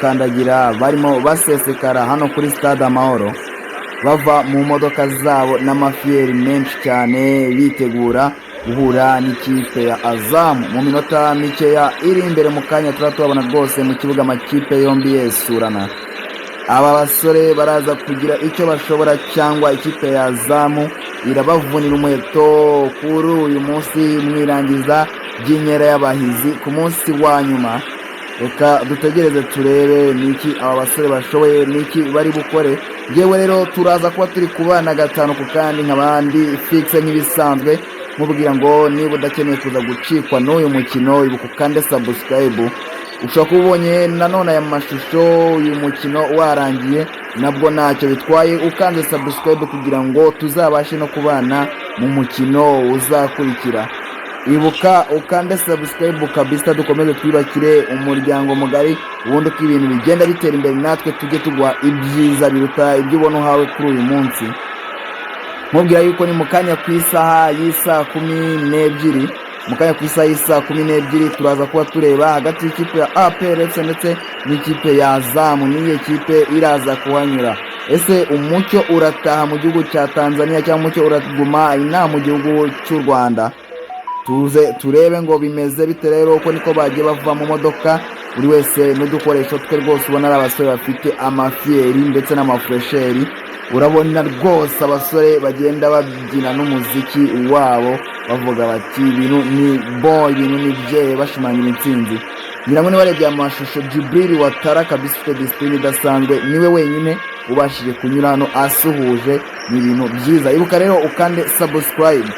kandagira barimo basesekara hano kuri Stade Amahoro bava mu modoka zabo n'amafiyeri menshi cyane bitegura guhura n'ikipe ya Azamu mu minota mikeya iri imbere mu kanya turabona rwose mu kibuga amakipe yombi yesurana. Aba basore baraza kugira icyo bashobora cyangwa ikipe ya Azamu irabavunira umuheto kuri uyu munsi mwirangiza ry'inkera y'abahizi ku munsi wa nyuma. Reka dutegereze turebe niki aba basore bashoboye niki bari bukore. Yewe rero turaza kuba turi kubana gatanu ku kandi nk'abandi fixe nk'ibisanzwe mubwira ngo niba udakeneye kuza gucikwa n'uyu mukino ibuka kandi subscribe. Ushobora kubonye nanone aya mashusho uyu mukino warangiye nabwo ntacyo bitwaye ukanze subscribe kugira ngo tuzabashe no kubana mu mukino uzakurikira. Ibuka ukande subscribe kabisa dukomeze twibakire umuryango mugari ubundi ko ibintu bigenda bitera imbere natwe tujye tugwa ibyiza biruta ibyo ubona uhawe kuri uyu munsi. Mubwira yuko ni mukanya ku isaha y'isa 12 mukanya ku isaha y'isa 12 turaza kuba tureba hagati y'ikipe ya APRFC ndetse n'ikipe ya Azamu. Niyo kipe iraza kuhanyura. Ese umucyo urataha mu gihugu cya Tanzania cyangwa umucyo uraguma ina mu gihugu cy'u Rwanda? Tuze turebe ngo bimeze bite rero uko niko bagiye bava mu modoka buri wese n'udukoresho twe rwose ubona ari abasore bafite amafiyeri ndetse n'amafresheri. Urabona rwose abasore bagenda babyina n'umuziki wabo bavuga bati ibintu ni boy ibintu ni bye bashimangira intsinzi. Ngira ngo nibarebye amashusho Jibril Watara kabisa ufite discipline idasanzwe niwe wenyine ubashije kunyura hano asuhuje ni ibintu byiza. Ibuka rero ukande subscribe